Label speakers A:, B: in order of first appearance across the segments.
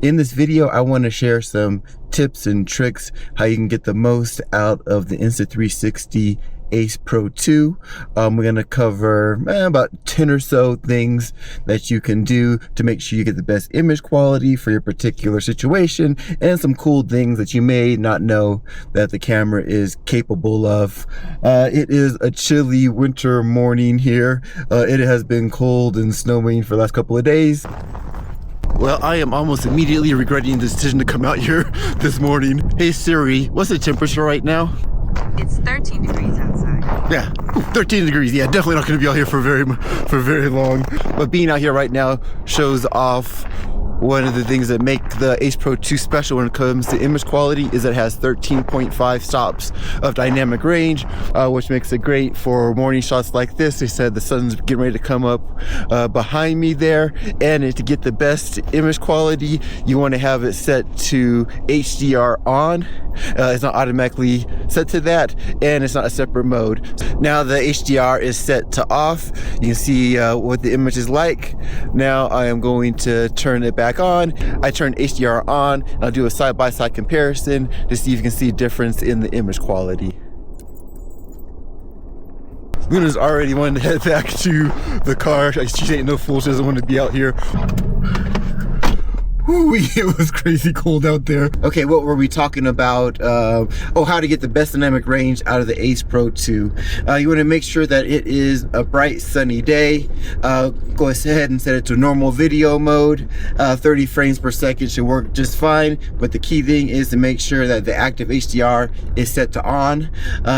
A: In this video, I want to share some tips and tricks how you can get the most out of the Insta360 Ace Pro 2. We're going to cover about 10 or so things that you can do to make sure you get the best image quality for your particular situation, and some cool things that you may not know that the camera is capable of. It is a chilly winter morning here. It has been cold and snowing for the last couple of days. Well, I am almost immediately regretting the decision to come out here this morning. Hey Siri, what's the temperature right now?
B: It's 13 degrees outside.
A: Yeah, 13 degrees. Yeah, definitely not going to be out here for very long. But being out here right now shows off one of the things that make the Ace Pro 2 special when it comes to image quality is that it has 13.5 stops of dynamic range, which makes it great for morning shots like this. They said the sun's getting ready to come up behind me there, and to get the best image quality, you want to have it set to HDR on. It's not automatically set to that, and it's not a separate mode. Now the HDR is set to off. You can see what the image is like. Now I am going to turn it back on. I turn HDR on, and I'll do a side-by-side comparison to see if you can see a difference in the image quality. Luna's already wanting to head back to the car. She ain't no fool. She doesn't want to be out here. Ooh, it was crazy cold out there. Okay, what were we talking about? How to get the best dynamic range out of the Ace Pro 2. You want to make sure that it is a bright, sunny day. Go ahead and set it to normal video mode. 30 frames per second should work just fine. But the key thing is to make sure that the active HDR is set to on.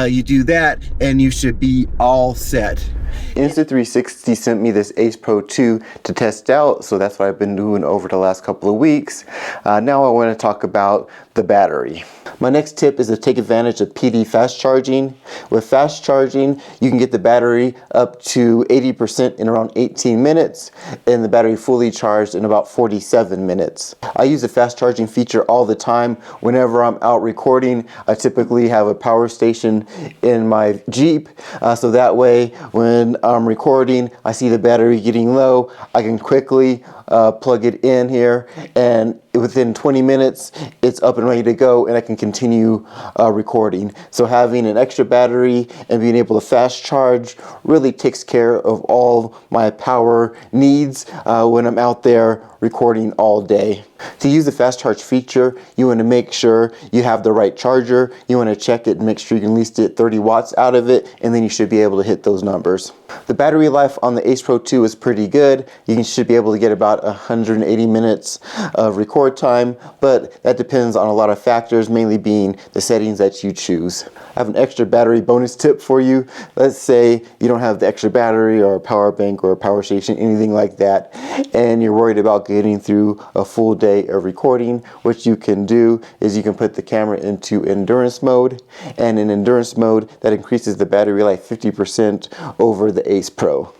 A: You do that, and you should be all set. Insta360 sent me this Ace Pro 2 to test out, so that's what I've been doing over the last couple of weeks. Now I want to talk about the battery. My next tip is to take advantage of PD fast charging. With fast charging, you can get the battery up to 80% in around 18 minutes, and the battery fully charged in about 47 minutes. I use the fast charging feature all the time. Whenever I'm out recording, I typically have a power station in my Jeep, so that way when I'm recording, I see the battery getting low, I can quickly plug it in here, and within 20 minutes it's up and ready to go, and I can continue recording. So having an extra battery and being able to fast charge really takes care of all my power needs when I'm out there recording all day. To use the fast charge feature, you want to make sure you have the right charger. You want to check it and make sure you can at least get 30 watts out of it, and then you should be able to hit those numbers. The battery life on the Ace Pro 2 is pretty good. You should be able to get about 180 minutes of record time, but that depends on a lot of factors, mainly being the settings that you choose. I have an extra battery bonus tip for you. Let's say you don't have the extra battery or a power bank or a power station, anything like that, and you're worried about getting through a full day of recording. What you can do is you can put the camera into endurance mode, and in endurance mode that increases the battery life 50% over the Ace Pro.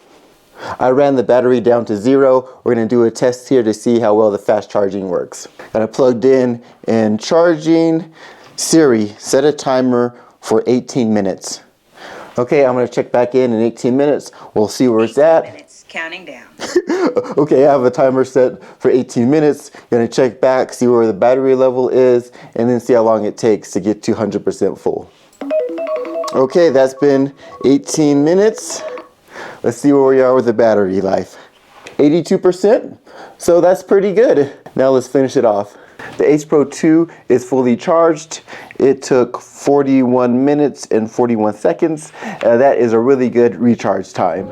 A: I ran the battery down to 0. We're going to do a test here to see how well the fast charging works. Got it plugged in and charging. Siri, set a timer for 18 minutes. Okay, I'm going to check back in 18 minutes. We'll see where it's at.
B: Minutes, counting down.
A: Okay, I have a timer set for 18 minutes. Going to check back, see where the battery level is, and then see how long it takes to get to 100% full. Okay, that's been 18 minutes. Let's see where we are with the battery life. 82%, so that's pretty good. Now let's finish it off. The Ace Pro 2 is fully charged. It took 41 minutes and 41 seconds. That is a really good recharge time.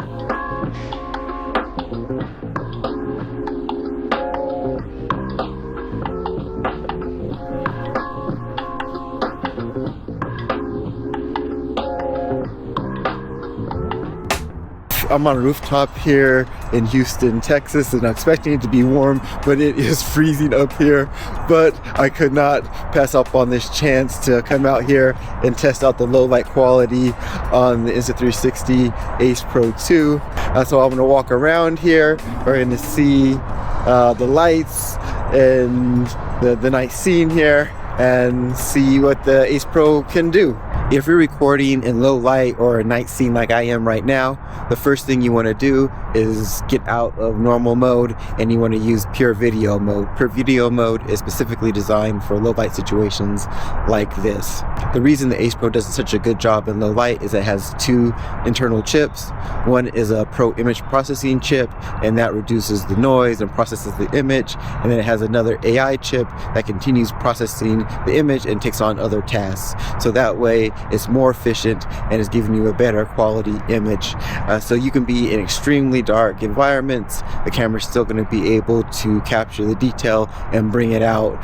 A: I'm on a rooftop here in Houston, Texas, and I'm expecting it to be warm, but it is freezing up here. But I could not pass up on this chance to come out here and test out the low light quality on the Insta360 Ace Pro 2. So I'm gonna walk around here. We're gonna see the lights and the night scene here and see what the Ace Pro can do. If you're recording in low light or a night scene like I am right now, the first thing you want to do is get out of normal mode and you want to use pure video mode. Pure video mode is specifically designed for low light situations like this. The reason the Ace Pro does such a good job in low light is it has two internal chips. One is a Pro image processing chip, and that reduces the noise and processes the image, and then it has another AI chip that continues processing the image and takes on other tasks. So that way it's more efficient and is giving you a better quality image. So you can be in extremely dark environments, the camera's still going to be able to capture the detail and bring it out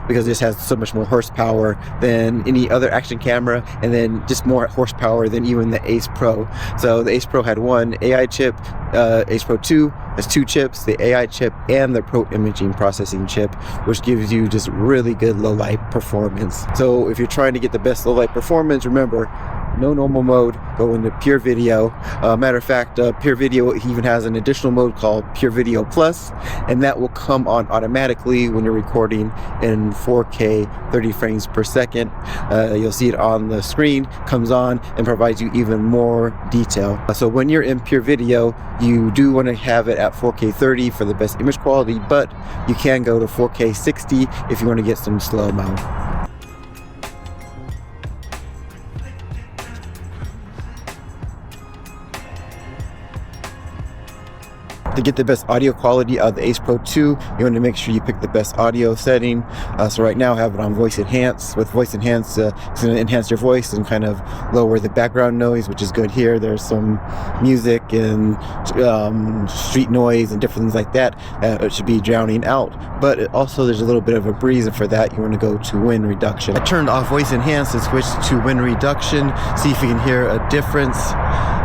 A: because this has so much more horsepower than any other action camera, and then just more horsepower than even the Ace Pro. So the Ace Pro had one AI chip, Ace Pro 2 has two chips, the AI chip and the Pro imaging processing chip, which gives you just really good low light performance. So if you're trying to get the best low light performance, remember, no normal mode, go into pure video. Matter of fact, pure video even has an additional mode called Pure Video Plus, and that will come on automatically when you're recording in 4K 30 frames per second. You'll see it on the screen, comes on and provides you even more detail. So when you're in pure video, you do want to have it at 4K 30 for the best image quality, but you can go to 4K 60 if you want to get some slow-mo. To get the best audio quality out of the Ace Pro 2, you want to make sure you pick the best audio setting. So right now I have it on voice enhance. With voice enhance, it's going to enhance your voice and kind of lower the background noise, which is good here. There's some music and street noise and different things like that it should be drowning out. But also there's a little bit of a breeze, and for that you want to go to wind reduction. I turned off voice enhance and switched to wind reduction. See if you can hear a difference.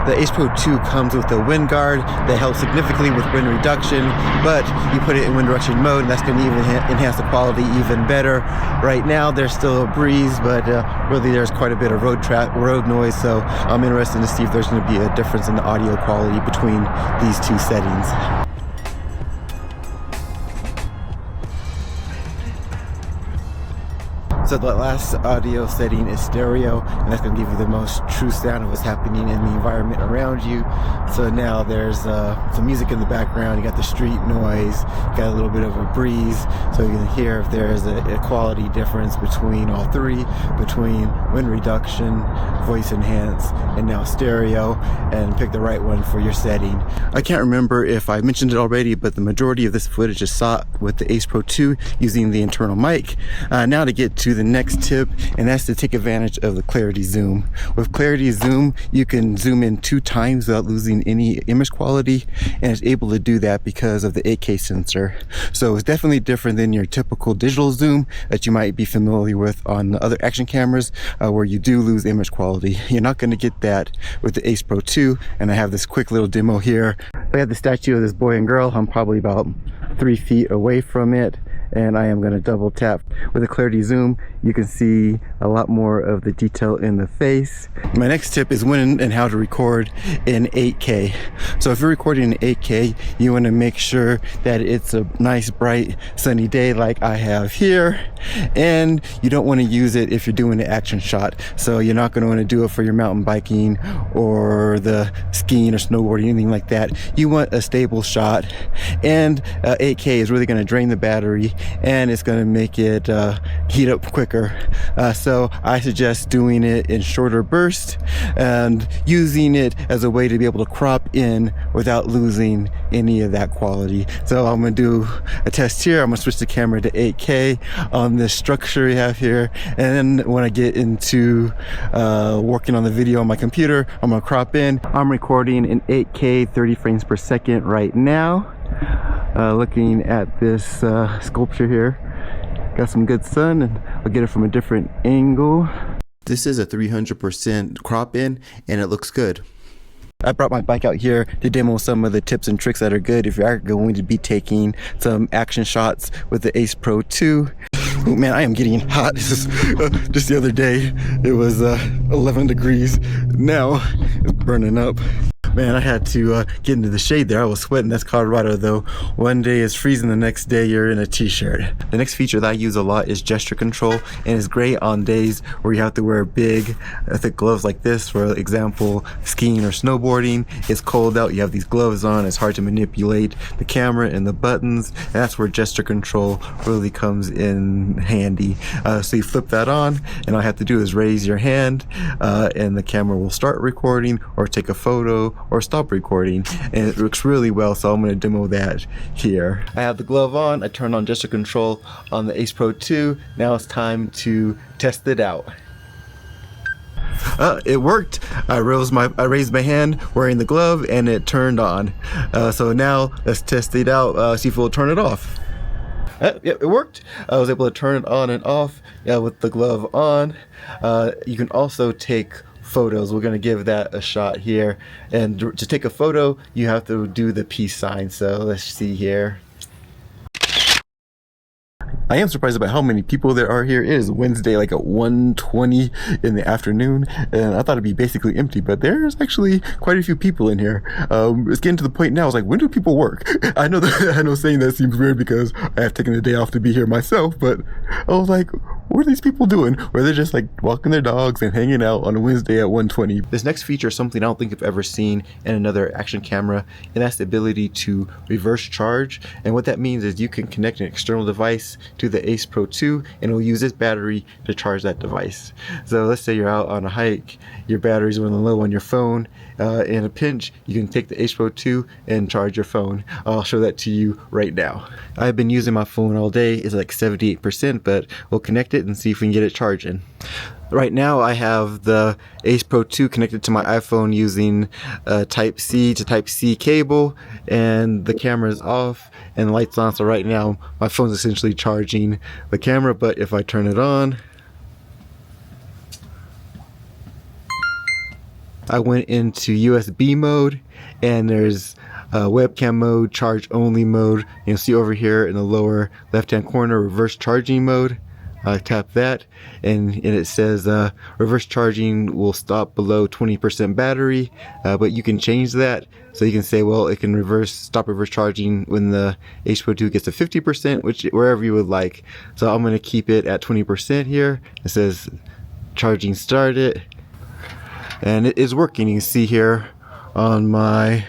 A: The Ace Pro 2 comes with a wind guard that helps significantly with wind reduction, but you put it in wind reduction mode and that's going to even enhance the quality even better. Right now there's still a breeze, but really there's quite a bit of road noise, so I'm interested to see if there's going to be a difference in the audio quality between these two settings. So the last audio setting is stereo, and that's going to give you the most true sound of what's happening in the environment around you. So now there's some music in the background, you got the street noise, you got a little bit of a breeze, so you can hear if there's a quality difference between all three, between wind reduction, voice enhance, and now stereo, and pick the right one for your setting. I can't remember if I mentioned it already, but the majority of this footage is shot with the Ace Pro 2 using the internal mic. Now to get to the next tip, and that's to take advantage of the clarity zoom. With clarity zoom, you can zoom in 2 times without losing any image quality, and it's able to do that because of the 8K sensor. So it's definitely different than your typical digital zoom that you might be familiar with on the other action cameras where you do lose image quality. You're not going to get that with the Ace Pro 2, and I have this quick little demo here. I have the statue of this boy and girl. I'm probably about 3 feet away from it, and I am going to double tap. With the clarity zoom, you can see a lot more of the detail in the face. My next tip is when and how to record in 8K. So if you're recording in 8K, you want to make sure that it's a nice bright sunny day like I have here, and you don't want to use it if you're doing an action shot. So you're not going to want to do it for your mountain biking or the skiing or snowboarding, anything like that. You want a stable shot, and 8K is really going to drain the battery, and it's going to make it heat up quicker. So I suggest doing it in shorter bursts and using it as a way to be able to crop in without losing any of that quality. So I'm going to do a test here. I'm going to switch the camera to 8K on this structure we have here, and then when I get into working on the video on my computer, I'm going to crop in. I'm recording in 8K 30 frames per second right now. Looking at this sculpture here, got some good sun, and I'll get it from a different angle. This is a 300% crop in, and it looks good. I brought my bike out here to demo some of the tips and tricks that are good if you are going to be taking some action shots with the Ace Pro 2. Oh man, I am getting hot. This is, just the other day it was 11 degrees. Now it's burning up. Man, I had to get into the shade there. I was sweating. That's Colorado though. One day it's freezing, the next day you're in a t-shirt. The next feature that I use a lot is gesture control, and it's great on days where you have to wear big, thick gloves like this. For example, skiing or snowboarding. It's cold out, you have these gloves on, it's hard to manipulate the camera and the buttons, and that's where gesture control really comes in handy. So you flip that on, and all you have to do is raise your hand, and the camera will start recording or take a photo or stop recording, and it works really well. So I'm going to demo that here. I have the glove on, I turn on gesture control on the Ace Pro 2. Now it's time to test it out. It worked. I raised my hand wearing the glove, and it turned on. So now let's test it out, see if we'll turn it off. Yeah, it worked. I was able to turn it on and off with the glove on. You can also take photos. We're going to give that a shot here, and to take a photo you have to do the peace sign. So let's see here. I am surprised about how many people there are here. It is Wednesday, like at 1:20 in the afternoon, and I thought it'd be basically empty, but there's actually quite a few people in here. It's getting to the point now, I was like, when do people work? I know saying that seems weird because I have taken a day off to be here myself, but I was like, what are these people doing? Where they're just like walking their dogs and hanging out on a Wednesday at 1:20. This next feature is something I don't think I've ever seen in another action camera, and that's the ability to reverse charge. And what that means is you can connect an external device to the Ace Pro 2, and it'll use this battery to charge that device. So let's say you're out on a hike, your battery's running low on your phone. In a pinch, you can take the Ace Pro 2 and charge your phone. I'll show that to you right now. I've been using my phone all day. It's like 78%, but we'll connect it and see if we can get it charging. Right now I have the Ace Pro 2 connected to my iPhone using a Type C to Type C cable, and the camera is off and the light's on. So right now my phone's essentially charging the camera, but if I turn it on, I went into USB mode, and there's webcam mode, charge only mode. You'll see over here in the lower left hand corner, reverse charging mode. I tap that, and it says reverse charging will stop below 20% battery, but you can change that. So you can say, well, it can stop reverse charging when the Ace Pro 2 gets to 50%, wherever you would like. So I'm going to keep it at 20% here. It says charging started, and it is working. You can see here on my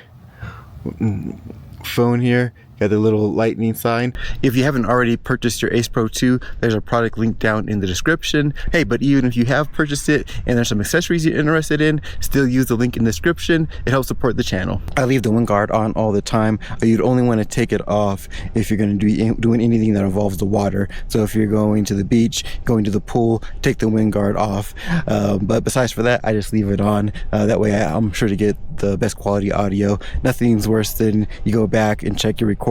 A: phone here, got the little lightning sign. If you haven't already purchased your Ace Pro 2, there's a product link down in the description. Hey, but even if you have purchased it and there's some accessories you're interested in, still use the link in the description. It helps support the channel. I leave the wind guard on all the time. You'd only want to take it off if you're going to be doing anything that involves the water. So if you're going to the beach, going to the pool, take the wind guard off. But besides for that, I just leave it on. That way I'm sure to get the best quality audio. Nothing's worse than you go back and check your recording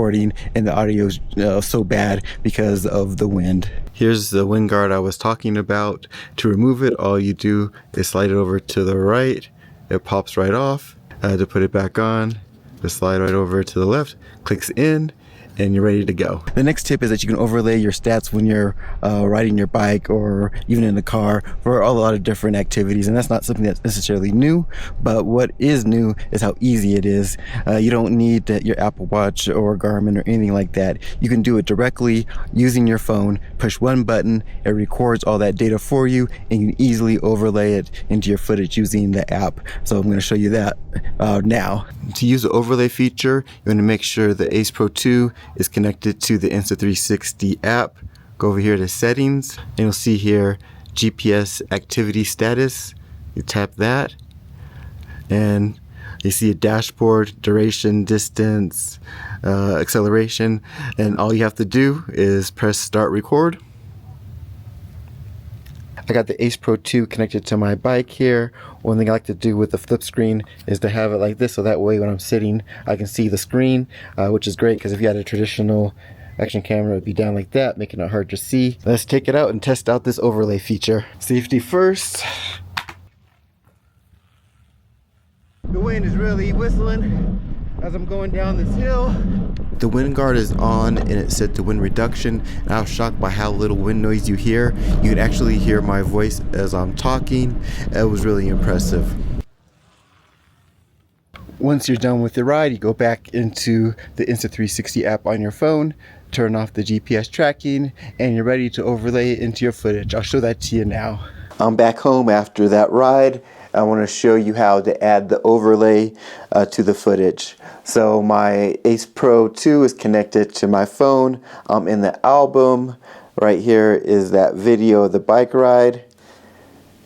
A: and the audio is so bad because of the wind. Here's the wind guard I was talking about. To remove it, all you do is slide it over to the right. It pops right off. To put it back on, just slide right over to the left, clicks in, and you're ready to go. The next tip is that you can overlay your stats when you're riding your bike or even in the car for a lot of different activities, and that's not something that's necessarily new, but what is new is how easy it is. You don't need your Apple Watch or Garmin or anything like that. You can do it directly using your phone. Push one button, it records all that data for you, and you can easily overlay it into your footage using the app. So I'm going to show you that now. To use the overlay feature, you want to make sure the Ace Pro 2 is connected to the Insta360 app. Go over here to settings, and you'll see here GPS activity status. You tap that, and you see a dashboard, duration, distance, acceleration, and all you have to do is press start record. I got the Ace Pro 2 connected to my bike here. One thing I like to do with the flip screen is to have it like this, so that way when I'm sitting I can see the screen, which is great because if you had a traditional action camera it would be down like that, making it hard to see. Let's take it out and test out this overlay feature. Safety first. The wind is really whistling as I'm going down this hill. The wind guard is on and it's set to wind reduction, and I was shocked by how little wind noise you hear. You can actually hear my voice as I'm talking. It was really impressive. Once you're done with the ride, you go back into the Insta360 app on your phone, turn off the GPS tracking, and you're ready to overlay it into your footage. I'll show that to you now. I'm back home after that ride. I want to show you how to add the overlay to the footage. So my Ace Pro 2 is connected to my phone. In the album, right here is that video of the bike ride.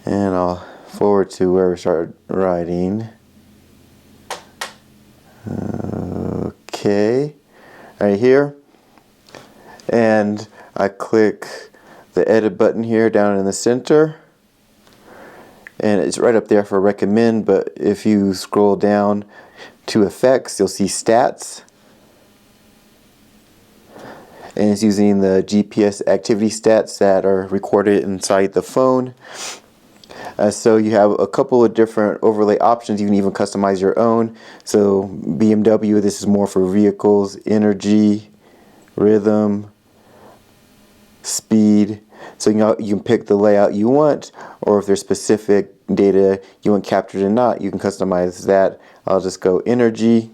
A: And I'll forward to where we started riding. Okay, right here. And I click the edit button here down in the center. And it's right up there for recommend, but if you scroll down to effects, you'll see stats. And it's using the GPS activity stats that are recorded inside the phone. So you have a couple of different overlay options. You can even customize your own. So BMW, this is more for vehicles, energy, rhythm, speed. So you can pick the layout you want, or if there's specific data you want captured or not, you can customize that. I'll just go energy.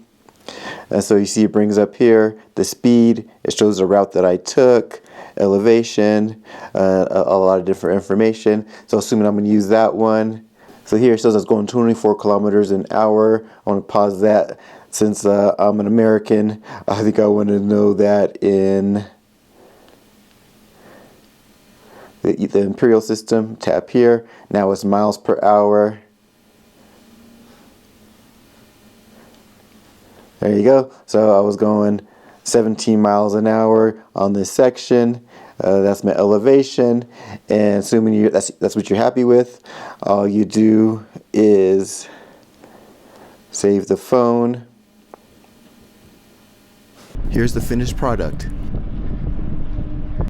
A: And so you see it brings up here the speed. It shows the route that I took, elevation, a lot of different information. So assuming I'm going to use that one. So here it says I was going 24 kilometers an hour. I want to pause that since I'm an American. I think I want to know that in the imperial system. Tap here. Now it's miles per hour. There you go. So I was going 17 miles an hour on this section. That's my elevation. And assuming that's what you're happy with, all you do is save the phone. Here's the finished product.